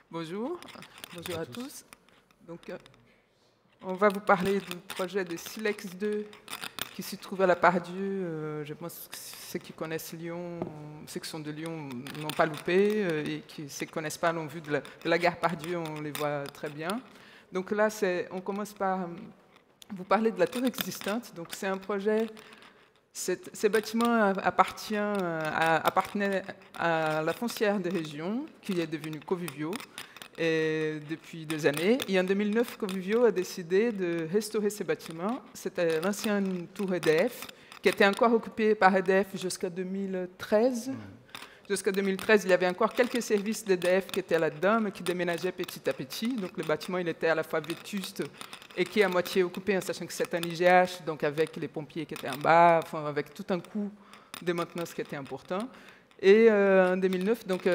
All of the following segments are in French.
Bonjour, bonjour à tous. Donc, on va vous parler du projet de Silex 2 qui se trouve à la Part-Dieu. Je pense que ceux qui connaissent Lyon, ceux qui sont de Lyon n'ont pas loupé, et ceux qui ne connaissent pas l'ont vu de la gare Part-Dieu, on les voit très bien. Donc là, on commence par vous parler de la tour existante. Donc c'est un projet. Ces bâtiments appartenaient à la foncière des régions, qui est devenue Covivio, et depuis des années. Et en 2009, Covivio a décidé de restaurer ces bâtiments. C'était l'ancienne tour EDF, qui était encore occupée par EDF jusqu'à 2013. Jusqu'à 2013, il y avait encore quelques services d'EDF qui étaient là-dedans, mais qui déménageaient petit à petit. Donc le bâtiment, il était à la fois vétuste et qui est à moitié occupé, en sachant que c'est un IGH, donc avec les pompiers qui étaient en bas, enfin, avec tout un coût de maintenance qui était important. Et en 2009, donc,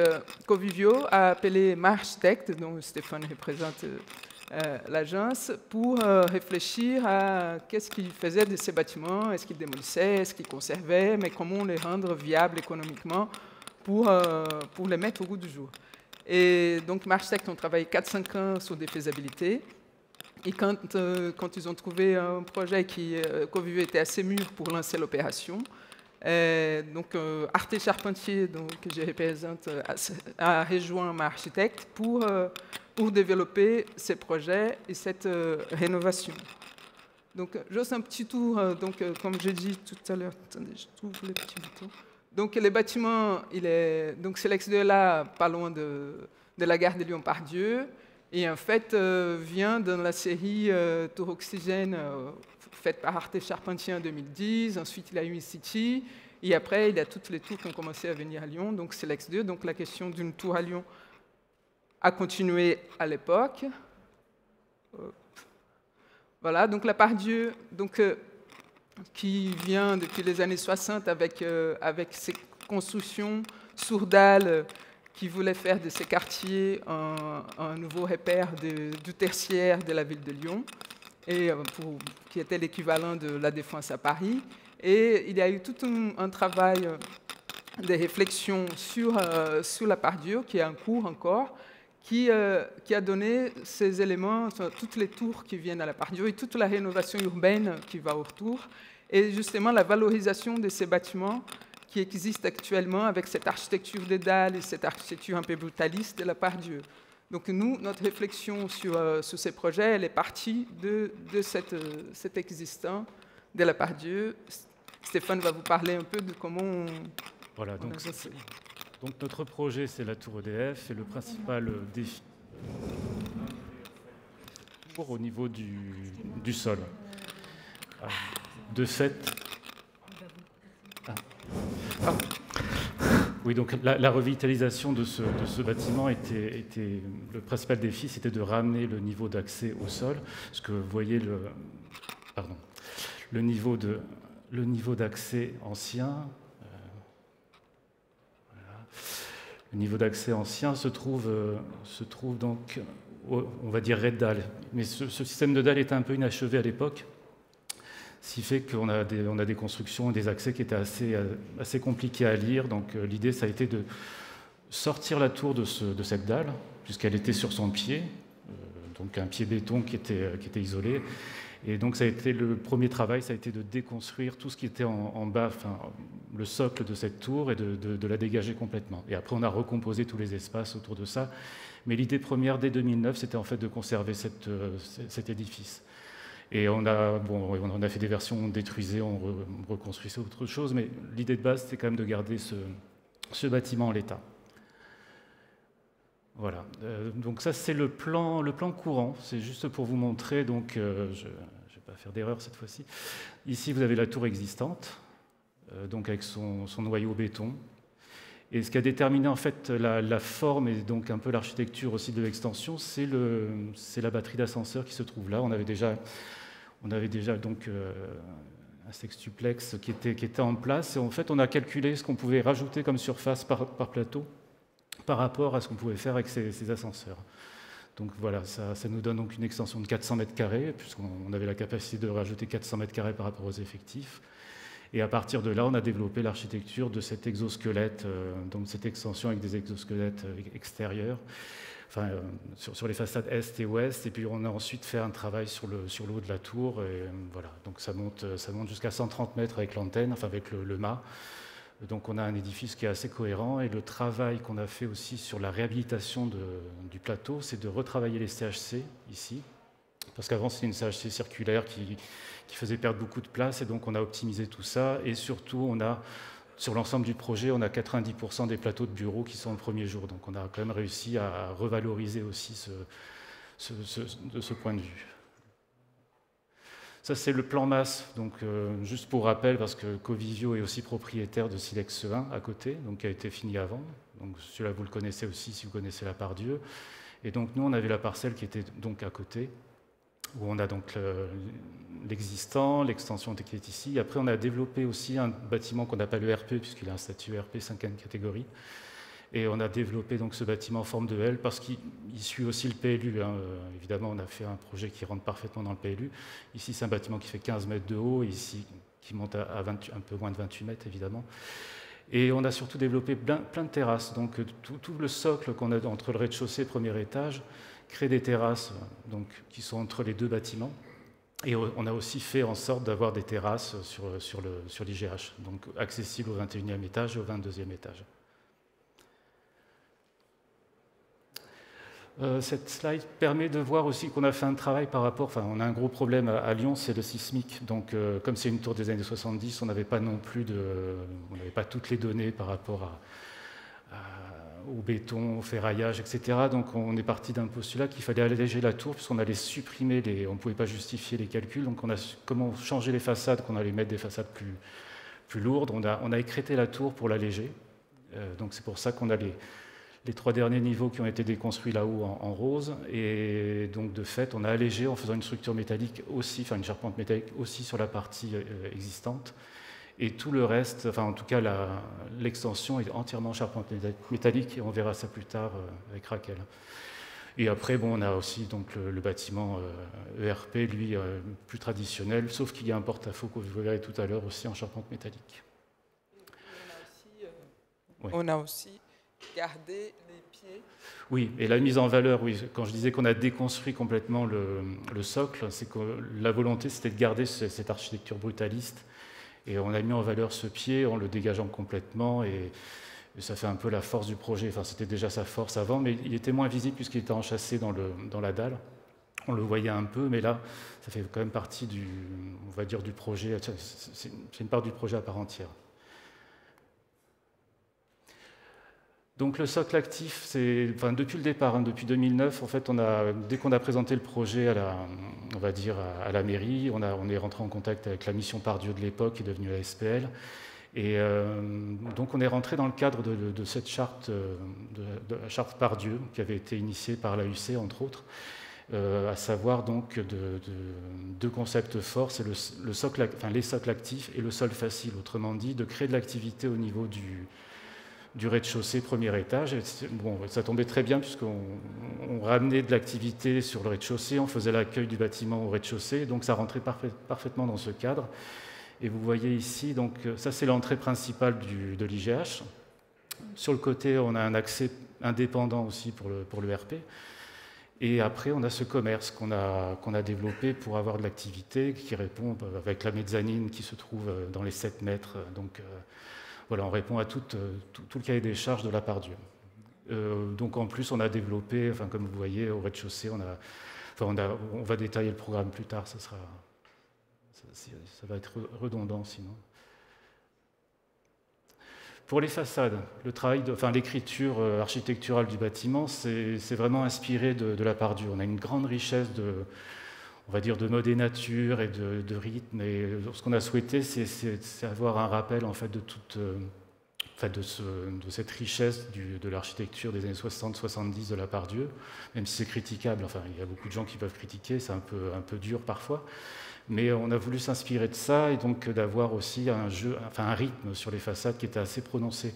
Covivio a appelé Marchtect, dont Stéphane représente l'agence, pour réfléchir à qu'est-ce qu'ils faisaient de ces bâtiments, est-ce qu'ils démolissaient, est-ce qu'ils conservaient, mais comment les rendre viables économiquement pour les mettre au goût du jour. Et donc, Marchtect ont travaillé 4-5 ans sur des faisabilités. Et quand ils ont trouvé un projet qui, Covivio était assez mûr pour lancer l'opération, donc Arte Charpentier, donc, que je représente, a rejoint Marchtect pour développer ces projets et cette rénovation. Donc, juste un petit tour, comme j'ai dit tout à l'heure, attendez, je trouve le petit bouton. Donc, les bâtiments, donc Silex 2 est là, pas loin de la gare de Lyon-Part-Dieu, et en fait, vient dans la série Tour Oxygène, faite par Arte Charpentier en 2010. Ensuite, il y a eu City, et après, il y a toutes les tours qui ont commencé à venir à Lyon, donc Silex 2. Donc, la question d'une tour à Lyon a continué à l'époque. Voilà, donc la Part-Dieu, donc, qui vient depuis les années 60 avec ses constructions sourdales qui voulaient faire de ces quartiers un nouveau repère du tertiaire de la ville de Lyon, et qui était l'équivalent de la Défense à Paris. Et il y a eu tout un travail de réflexion sur la Part-Dieu, qui est en cours encore, qui a donné ces éléments, toutes les tours qui viennent à la Part-Dieu et toute la rénovation urbaine qui va autour, et justement la valorisation de ces bâtiments qui existent actuellement avec cette architecture des dalles et cette architecture un peu brutaliste de la Part-Dieu. Donc nous, notre réflexion sur ces projets, elle est partie de cet existant de la Part-Dieu. Stéphane va vous parler un peu de comment Voilà, donc notre projet, c'est la tour EDF, et le principal défi au niveau du sol. De fait... Oui, donc la revitalisation de ce bâtiment était le principal défi, c'était de ramener le niveau d'accès au sol. Parce que vous voyez le niveau d'accès ancien. Le niveau d'accès ancien se trouve donc, on va dire, raid dalle. Mais ce système de dalle était un peu inachevé à l'époque, ce qui fait qu'on a des constructions et des accès qui étaient assez compliqués à lire. Donc l'idée, ça a été de sortir la tour de cette dalle, puisqu'elle était sur son pied, donc un pied béton qui était isolé. Et donc ça a été le premier travail, ça a été de déconstruire tout ce qui était en bas, enfin, le socle de cette tour, et de la dégager complètement. Et après, on a recomposé tous les espaces autour de ça. Mais l'idée première, dès 2009, c'était en fait de conserver cet édifice. Et on a fait des versions, on détruisait, on reconstruisait autre chose, mais l'idée de base, c'était quand même de garder ce bâtiment en l'état. Voilà, donc ça c'est le plan courant, c'est juste pour vous montrer, donc je ne vais pas faire d'erreur cette fois-ci. Ici vous avez la tour existante, donc avec son noyau béton. Et ce qui a déterminé en fait la forme et donc un peu l'architecture aussi de l'extension, c'est la batterie d'ascenseur qui se trouve là. On avait déjà donc un sextuplex qui était en place, et en fait on a calculé ce qu'on pouvait rajouter comme surface par plateau par rapport à ce qu'on pouvait faire avec ces ascenseurs. Donc voilà, ça nous donne donc une extension de 400 mètres carrés, puisqu'on avait la capacité de rajouter 400 mètres carrés par rapport aux effectifs. Et à partir de là, on a développé l'architecture de cet exosquelette, donc cette extension avec des exosquelettes extérieurs, enfin, sur les façades est et ouest. Et puis on a ensuite fait un travail sur le haut de la tour. Et voilà, donc ça monte jusqu'à 130 mètres avec l'antenne, enfin avec le mât. Donc on a un édifice qui est assez cohérent. Et le travail qu'on a fait aussi sur la réhabilitation du plateau, c'est de retravailler les CHC ici. Parce qu'avant, c'était une CHC circulaire qui faisait perdre beaucoup de place. Et donc on a optimisé tout ça. Et surtout, sur l'ensemble du projet, on a 90% des plateaux de bureaux qui sont au premier jour. Donc on a quand même réussi à revaloriser aussi de ce point de vue. Ça, c'est le plan masse. Donc, juste pour rappel, parce que Covivio est aussi propriétaire de Silex 1 à côté, donc qui a été fini avant. Donc celui-là, vous le connaissez aussi si vous connaissez la Part-Dieu. Et donc nous, on avait la parcelle qui était donc à côté, où on a donc l'existant, l'extension qui est ici. Après, on a développé aussi un bâtiment qu'on appelle ERP, puisqu'il a un statut ERP 5e catégorie. Et on a développé donc ce bâtiment en forme de L parce qu'il suit aussi le PLU. Évidemment, on a fait un projet qui rentre parfaitement dans le PLU. Ici, c'est un bâtiment qui fait 15 mètres de haut, ici, qui monte à un peu moins de 28 mètres, évidemment. Et on a surtout développé plein de terrasses. Donc, tout le socle qu'on a entre le rez-de-chaussée et le premier étage crée des terrasses donc, qui sont entre les deux bâtiments. Et on a aussi fait en sorte d'avoir des terrasses sur l'IGH, donc accessibles au 21e étage et au 22e étage. Cette slide permet de voir aussi qu'on a fait un travail par rapport, enfin on a un gros problème à Lyon, c'est le sismique. Donc comme c'est une tour des années 70, on n'avait pas non plus on n'avait pas toutes les données par rapport au béton, au ferraillage, etc. Donc on est parti d'un postulat qu'il fallait alléger la tour puisqu'on allait supprimer on ne pouvait pas justifier les calculs. Donc on a comment changer les façades, qu'on allait mettre des façades plus lourdes. On a écrêté la tour pour l'alléger. Donc c'est pour ça qu'on a les 3 derniers niveaux qui ont été déconstruits là-haut en rose. Et donc, de fait, on a allégé en faisant une structure métallique aussi, enfin une charpente métallique aussi sur la partie existante. Et tout le reste, enfin en tout cas, l'extension est entièrement charpente métallique, et on verra ça plus tard avec Raquel. Et après, bon, on a aussi donc, le bâtiment ERP, lui, plus traditionnel, sauf qu'il y a un porte-à-faux que vous verrez tout à l'heure aussi en charpente métallique. On a aussi garder les pieds. Oui, et la mise en valeur, oui. Quand je disais qu'on a déconstruit complètement le socle, c'est que la volonté, c'était de garder cette architecture brutaliste. Et on a mis en valeur ce pied en le dégageant complètement. Et ça fait un peu la force du projet. Enfin, c'était déjà sa force avant, mais il était moins visible puisqu'il était enchâssé dans la dalle. On le voyait un peu, mais là, ça fait quand même partie on va dire, du projet. C'est une part du projet à part entière. Donc le socle actif, depuis le départ, depuis 2009, en fait, dès qu'on a présenté le projet à la mairie, on est rentré en contact avec la mission Part-Dieu de l'époque, qui est devenue la SPL. Et donc on est rentré dans le cadre de cette charte, de la charte Part-Dieu, qui avait été initiée par l'AUC, entre autres, à savoir donc deux concepts forts, c'est les socles actifs et le sol facile, autrement dit, de créer de l'activité au niveau du rez-de-chaussée, premier étage. Bon, ça tombait très bien puisqu'on ramenait de l'activité sur le rez-de-chaussée, on faisait l'accueil du bâtiment au rez-de-chaussée, donc ça rentrait parfaitement dans ce cadre. Et vous voyez ici, donc ça c'est l'entrée principale de l'IGH. Sur le côté, on a un accès indépendant aussi pour le RP. Et après, on a ce commerce qu'on a développé pour avoir de l'activité qui répond avec la mezzanine qui se trouve dans les 7 mètres. Donc, voilà, on répond à tout le cahier des charges de la Part-Dieu. Donc en plus, on a développé, enfin, comme vous voyez, au rez-de-chaussée, on va détailler le programme plus tard, ça va être redondant sinon. Pour les façades, l'écriture architecturale du bâtiment, c'est vraiment inspiré de la Part-Dieu. On a une grande richesse on va dire de mode et nature et de rythme. Et ce qu'on a souhaité, c'est avoir un rappel en fait de cette richesse de l'architecture des années 60-70 de la Part-Dieu, même si c'est critiquable. Enfin, il y a beaucoup de gens qui peuvent critiquer, c'est un peu dur parfois. Mais on a voulu s'inspirer de ça et donc d'avoir aussi un rythme sur les façades qui était assez prononcé.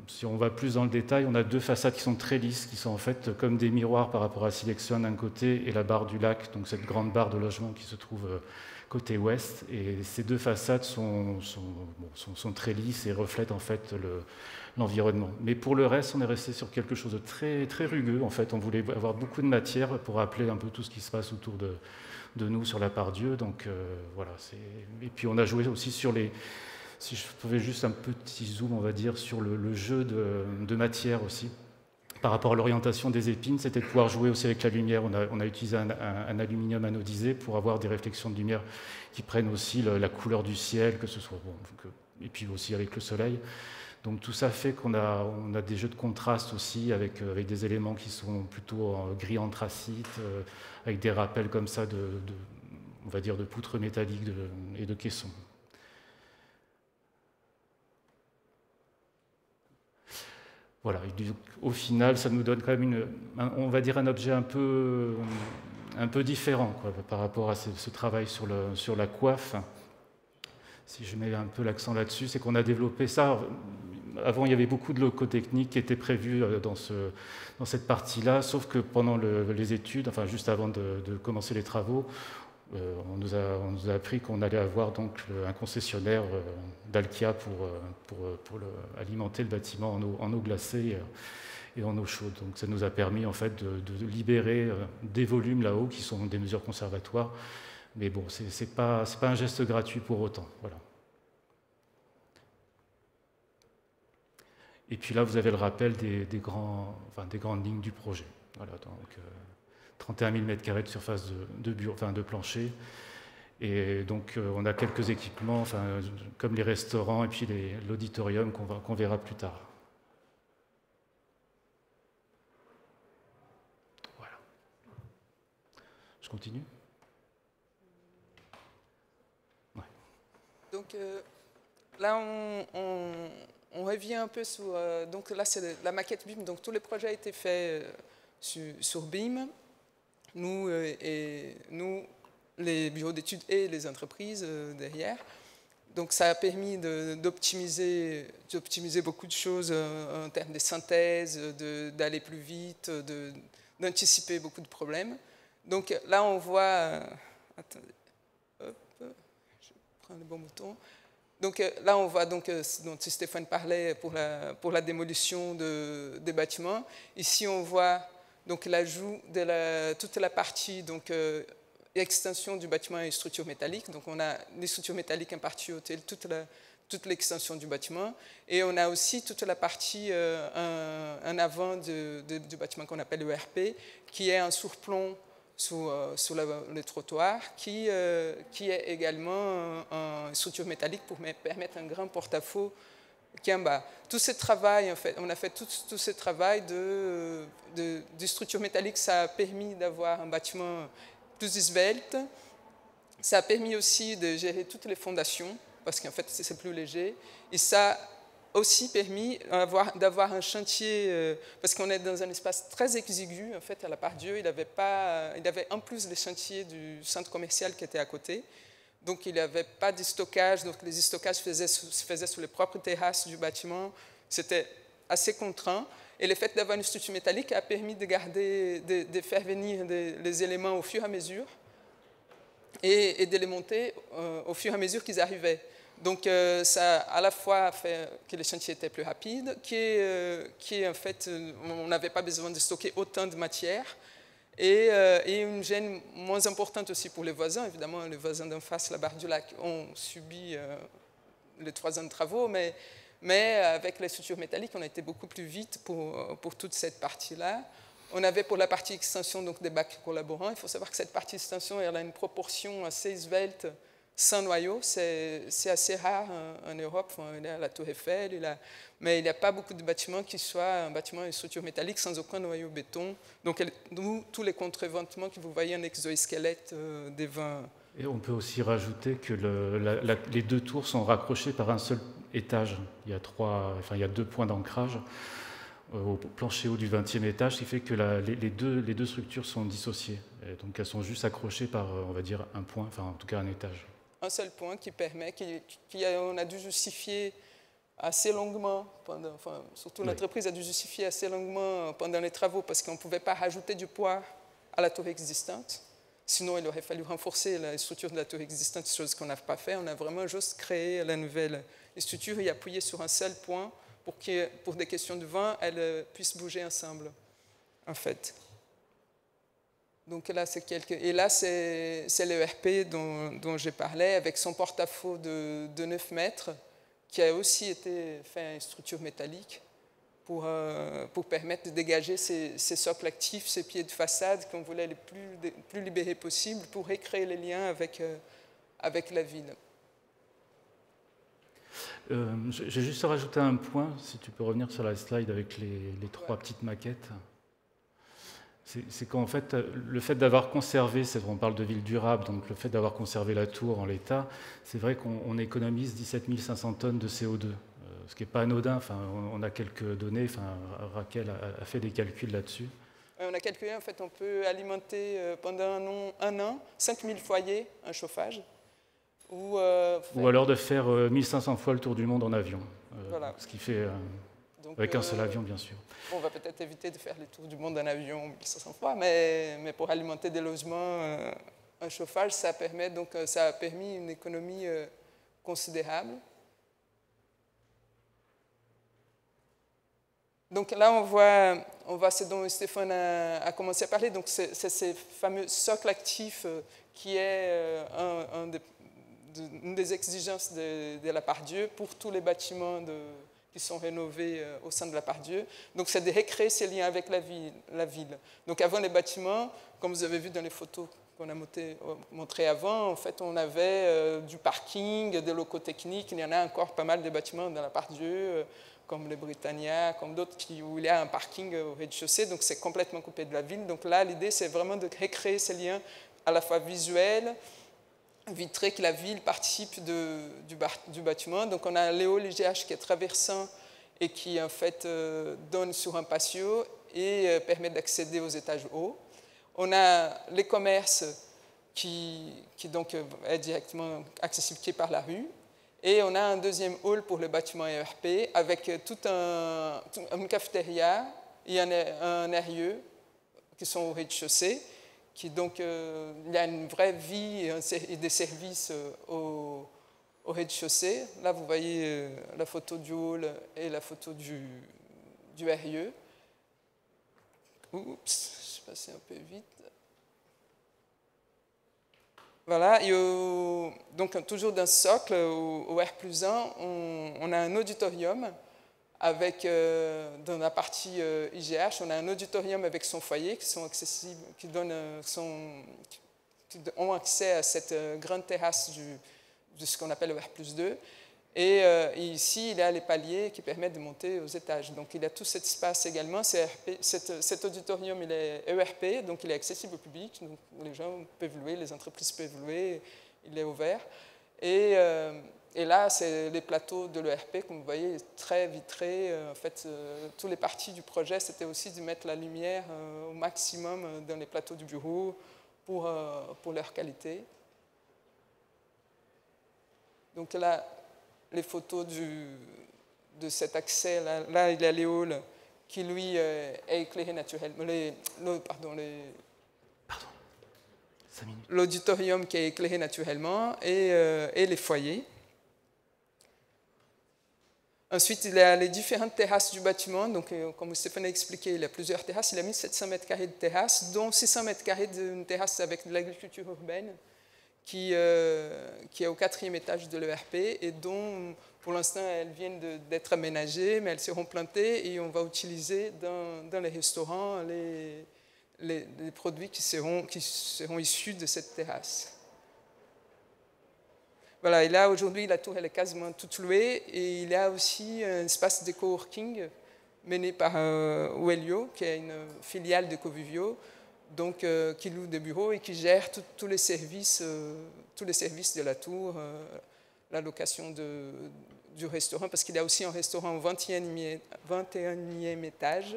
Si on va plus dans le détail, on a 2 façades qui sont très lisses, qui sont en fait comme des miroirs par rapport à Silex 1 d'un côté et la barre du lac, donc cette grande barre de logement qui se trouve côté ouest, et ces deux façades sont très lisses et reflètent en fait l'environnement. Mais pour le reste, on est resté sur quelque chose de très, très rugueux. En fait, on voulait avoir beaucoup de matière pour rappeler un peu tout ce qui se passe autour de nous sur la Part-Dieu. Donc voilà. Et puis on a joué aussi sur les... Si je pouvais juste un petit zoom, on va dire, sur le jeu de matière aussi. Par rapport à l'orientation des épines, c'était de pouvoir jouer aussi avec la lumière. On a utilisé un aluminium anodisé pour avoir des réflexions de lumière qui prennent aussi la couleur du ciel, que ce soit et puis aussi avec le soleil. Donc tout ça fait qu'on a des jeux de contraste aussi avec des éléments qui sont plutôt gris anthracite, avec des rappels comme ça on va dire de poutres métalliques et de caissons. Voilà, au final, ça nous donne quand même on va dire un objet un peu différent quoi, par rapport à ce travail sur la coiffe. Si je mets un peu l'accent là-dessus, c'est qu'on a développé ça. Avant, il y avait beaucoup de locaux techniques qui étaient prévus dans cette partie-là, sauf que pendant les études, enfin juste avant de commencer les travaux, on nous a appris qu'on allait avoir donc un concessionnaire d'Alkia pour alimenter le bâtiment en eau glacée et en eau chaude. Donc ça nous a permis en fait de libérer des volumes là-haut qui sont des mesures conservatoires. Mais bon, c'est pas un geste gratuit pour autant. Voilà. Et puis là, vous avez le rappel des grandes lignes du projet. Voilà, donc 31 000 m² de surface de plancher. Et donc, on a quelques équipements, comme les restaurants et puis l'auditorium qu'on verra plus tard. Voilà. Je continue ? Ouais. Donc là, on revient un peu sur... donc là, c'est la maquette BIM. Donc, tous les projets ont été faits sur BIM. Nous, les bureaux d'études et les entreprises derrière. Donc ça a permis d'optimiser beaucoup de choses en termes de synthèse, d'aller plus vite, d'anticiper beaucoup de problèmes. Donc là, on voit... attendez, hop, je prends le bon bouton. Donc là, on voit donc, dont Stéphane parlait pour la démolition des bâtiments. Ici, on voit donc l'ajout de toute la partie donc, extension du bâtiment et structure métallique. Donc on a les structures métalliques en partie hôtel, toute l'extension du bâtiment. Et on a aussi toute la partie en avant du bâtiment qu'on appelle ERP, qui est un surplomb sur le trottoir, qui est également une structure métallique pour permettre un grand porte-à-faux qui est en bas. Tout ce travail, en fait, on a fait tout ce travail de structure métallique. Ça a permis d'avoir un bâtiment plus svelte. Ça a permis aussi de gérer toutes les fondations, parce qu'en fait, c'est plus léger. Et ça a aussi permis d'avoir un chantier, parce qu'on est dans un espace très exigu, en fait, à la Part-Dieu. Il avait en plus les chantiers du centre commercial qui était à côté. Donc, il n'y avait pas de stockage. Donc, les stockages se faisaient sur les propres terrasses du bâtiment. C'était assez contraint. Et le fait d'avoir une structure métallique a permis de faire venir les éléments au fur et à mesure et de les monter au fur et à mesure qu'ils arrivaient. Donc, ça a à la fois fait que les chantiers étaient plus rapides, en fait, on n'avait pas besoin de stocker autant de matière. Et une gêne moins importante aussi pour les voisins. Évidemment, les voisins d'en face, la barre du lac, ont subi les 3 ans de travaux, mais avec les structures métalliques, on a été beaucoup plus vite pour toute cette partie-là. On avait pour la partie extension donc, des bacs collaborants. Il faut savoir que cette partie extension elle a une proportion assez svelte, sans noyau. C'est assez rare en Europe. Enfin, il y a la Tour Eiffel, mais il n'y a pas beaucoup de bâtiments qui soient un bâtiment et une structure métallique sans aucun noyau béton. Donc, tous les contreventements que vous voyez en exosquelette des 20... Et on peut aussi rajouter que les 2 tours sont raccrochées par un seul étage. Il y a 2 points d'ancrage au plancher haut du 20e étage, ce qui fait que les deux structures sont dissociées. Et donc elles sont juste accrochées par, on va dire, un point, enfin en tout cas un étage. Un seul point qui permet, on a dû justifier assez longuement, surtout l'entreprise a dû justifier assez longuement pendant les travaux parce qu'on ne pouvait pas rajouter du poids à la tour existante. Sinon, il aurait fallu renforcer la structure de la tour existante, chose qu'on n'a pas fait. On a vraiment juste créé la nouvelle structure et appuyé sur un seul point pour que, pour des questions de vent, elles puissent bouger ensemble, en fait. Donc là, c'est l'ERP dont j'ai parlé, avec son porte-à-faux de 9 mètres, qui a aussi été fait en structure métallique pour permettre de dégager ces socles actifs, ces pieds de façade qu'on voulait les plus libérés possible pour recréer les liens avec la ville. J'ai juste rajouté un point, si tu peux revenir sur la slide avec les 3 petites maquettes. C'est qu'en fait, le fait d'avoir conservé, on parle de ville durable, donc le fait d'avoir conservé la tour en l'état, c'est vrai qu'on économise 17 500 tonnes de CO2, ce qui n'est pas anodin. Enfin, on a quelques données, enfin, Raquel a fait des calculs là-dessus. On a calculé, en fait, on peut alimenter pendant un an 5000 foyers en chauffage. Ou alors de faire 1500 fois le tour du monde en avion, voilà. Ce qui fait... Donc, avec un seul avion, bien sûr. On va peut-être éviter de faire les tours du monde en avion 1500 fois, mais pour alimenter des logements en chauffage, ça a permis une économie considérable. Donc là, on voit ce dont Stéphane a commencé à parler. Donc c'est ces fameux socles actifs qui est une des exigences de la Part-Dieu pour tous les bâtiments qui sont rénovés au sein de la Part-Dieu. Donc, c'est de recréer ces liens avec la ville. Donc, avant les bâtiments, comme vous avez vu dans les photos qu'on a montrées avant, en fait, on avait du parking, des locaux techniques. Il y en a encore pas mal de bâtiments dans la Part-Dieu, comme les Britannia, comme d'autres, où il y a un parking au rez-de-chaussée. Donc, c'est complètement coupé de la ville. Donc là, l'idée, c'est vraiment de recréer ces liens à la fois visuels, vitré, que la ville participe du bâtiment. Donc on a Léo l'IGH qui est traversant et qui en fait donne sur un patio et permet d'accéder aux étages hauts. On a les commerces qui donc est directement accessible par la rue. Et on a un deuxième hall pour le bâtiment ERP avec une cafétéria et un airieux qui sont au rez-de-chaussée. Donc, il y a une vraie vie et des services au rez-de-chaussée. Là, vous voyez la photo du hall et la photo du airieux. Oups, je suis passé un peu vite. Voilà, et donc toujours d'un socle, au R+1, on a un auditorium avec, dans la partie IGH, on a un auditorium avec son foyer qui sont accessibles, qui ont accès à cette grande terrasse de ce qu'on appelle le R+2. Et ici, il y a les paliers qui permettent de monter aux étages. Donc, il y a tout cet espace également. Cet auditorium, il est ERP, donc il est accessible au public. Donc, les gens peuvent louer, les entreprises peuvent louer, il est ouvert. Et là, c'est les plateaux de l'ERP, comme vous voyez, très vitrés. En fait, toutes les parties du projet, c'était aussi de mettre la lumière au maximum dans les plateaux du bureau pour leur qualité. Donc là, les photos de cet accès, là il y a les halls qui, lui, est éclairé naturellement. L'auditorium qui est éclairé naturellement et les foyers. Ensuite, il y a les différentes terrasses du bâtiment. Donc, comme Stéphane a expliqué, il y a plusieurs terrasses. Il a mis 700 mètres carrés de terrasses, dont 600 mètres carrés d'une terrasse avec de l'agriculture urbaine qui est au 4e étage de l'ERP et dont, pour l'instant, elles viennent d'être aménagées, mais elles seront plantées et on va utiliser dans les restaurants les produits qui seront issus de cette terrasse. Voilà, et là, aujourd'hui, la tour elle est quasiment toute louée et il y a aussi un espace de coworking mené par Ouelio, qui est une filiale de Covivio, donc, qui loue des bureaux et qui gère tous les services de la tour, la location du restaurant, parce qu'il y a aussi un restaurant au 21e étage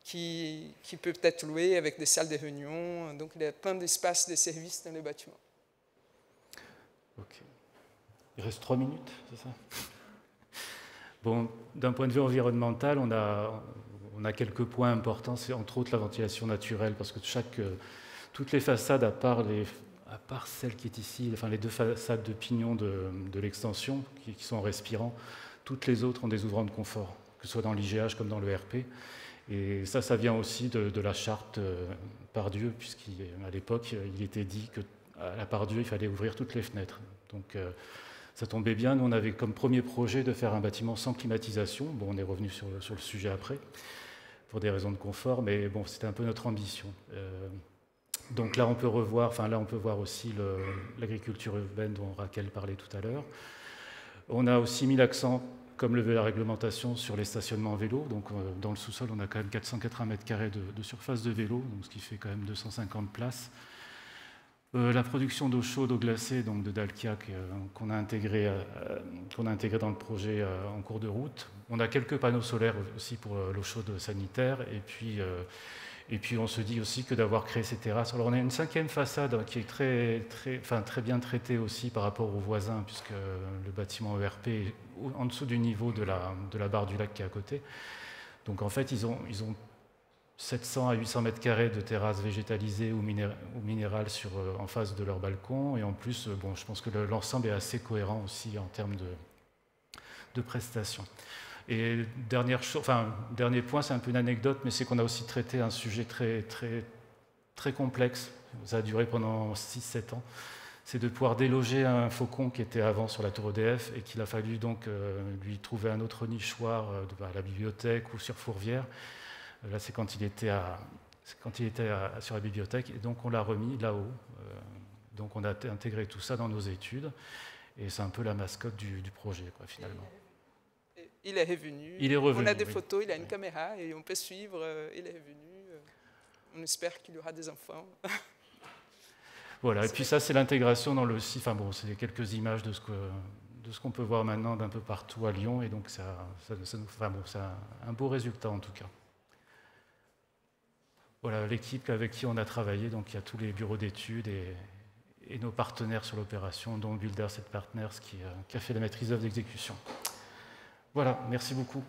qui peut être loué avec des salles de réunion. Donc, il y a plein d'espaces de services dans les bâtiments. Ok. Il reste 3 minutes, c'est ça? Bon, d'un point de vue environnemental, on a quelques points importants, c'est entre autres la ventilation naturelle, parce que toutes les façades, à part celle qui est ici, enfin les deux façades de pignon de l'extension, qui sont en respirant, toutes les autres ont des ouvrants de confort, que ce soit dans l'IGH comme dans le RP. Et ça vient aussi de la charte Pardieu, puisqu'à l'époque, il était dit qu'à la Pardieu, il fallait ouvrir toutes les fenêtres. Donc ça tombait bien. Nous, on avait comme premier projet de faire un bâtiment sans climatisation. Bon, on est revenu sur le sujet après, pour des raisons de confort, mais bon, c'était un peu notre ambition. Donc là, on peut voir aussi l'agriculture urbaine dont Raquel parlait tout à l'heure. On a aussi mis l'accent, comme le veut la réglementation, sur les stationnements en vélo. Donc dans le sous-sol, on a quand même 480 m² de surface de vélo, donc ce qui fait quand même 250 places. La production d'eau chaude, eau glacée, donc de Dalkia, qu'on a intégré dans le projet en cours de route. On a quelques panneaux solaires aussi pour l'eau chaude sanitaire. Et puis on se dit aussi que d'avoir créé ces terrasses. Alors on a une cinquième façade qui est très bien traitée aussi par rapport aux voisins, puisque le bâtiment ERP est en dessous du niveau de la barre du lac qui est à côté. Donc en fait, ils ont 700 à 800 m² de terrasses végétalisées ou minérales en face de leur balcon. Et en plus, je pense que l'ensemble est assez cohérent aussi en termes de prestations. Et dernier point, c'est un peu une anecdote, mais c'est qu'on a aussi traité un sujet très complexe. Ça a duré pendant 6-7 ans. C'est de pouvoir déloger un faucon qui était avant sur la tour EDF et qu'il a fallu donc lui trouver un autre nichoir à la bibliothèque ou sur Fourvière. Là, c'est quand il était sur la bibliothèque, et donc on l'a remis là-haut. Donc on a intégré tout ça dans nos études, et c'est un peu la mascotte du projet, finalement. Il est revenu. Il est revenu. On a des photos, il a une caméra, et on peut suivre. Il est revenu. On espère qu'il y aura des enfants. Voilà, et puis ça, c'est l'intégration dans le site. C'est quelques images de ce qu'on peut voir maintenant d'un peu partout à Lyon, et donc c'est un beau résultat en tout cas. Voilà l'équipe avec qui on a travaillé, donc il y a tous les bureaux d'études et nos partenaires sur l'opération, dont Builders et Partners qui a fait la maîtrise d'œuvre d'exécution. Voilà, merci beaucoup.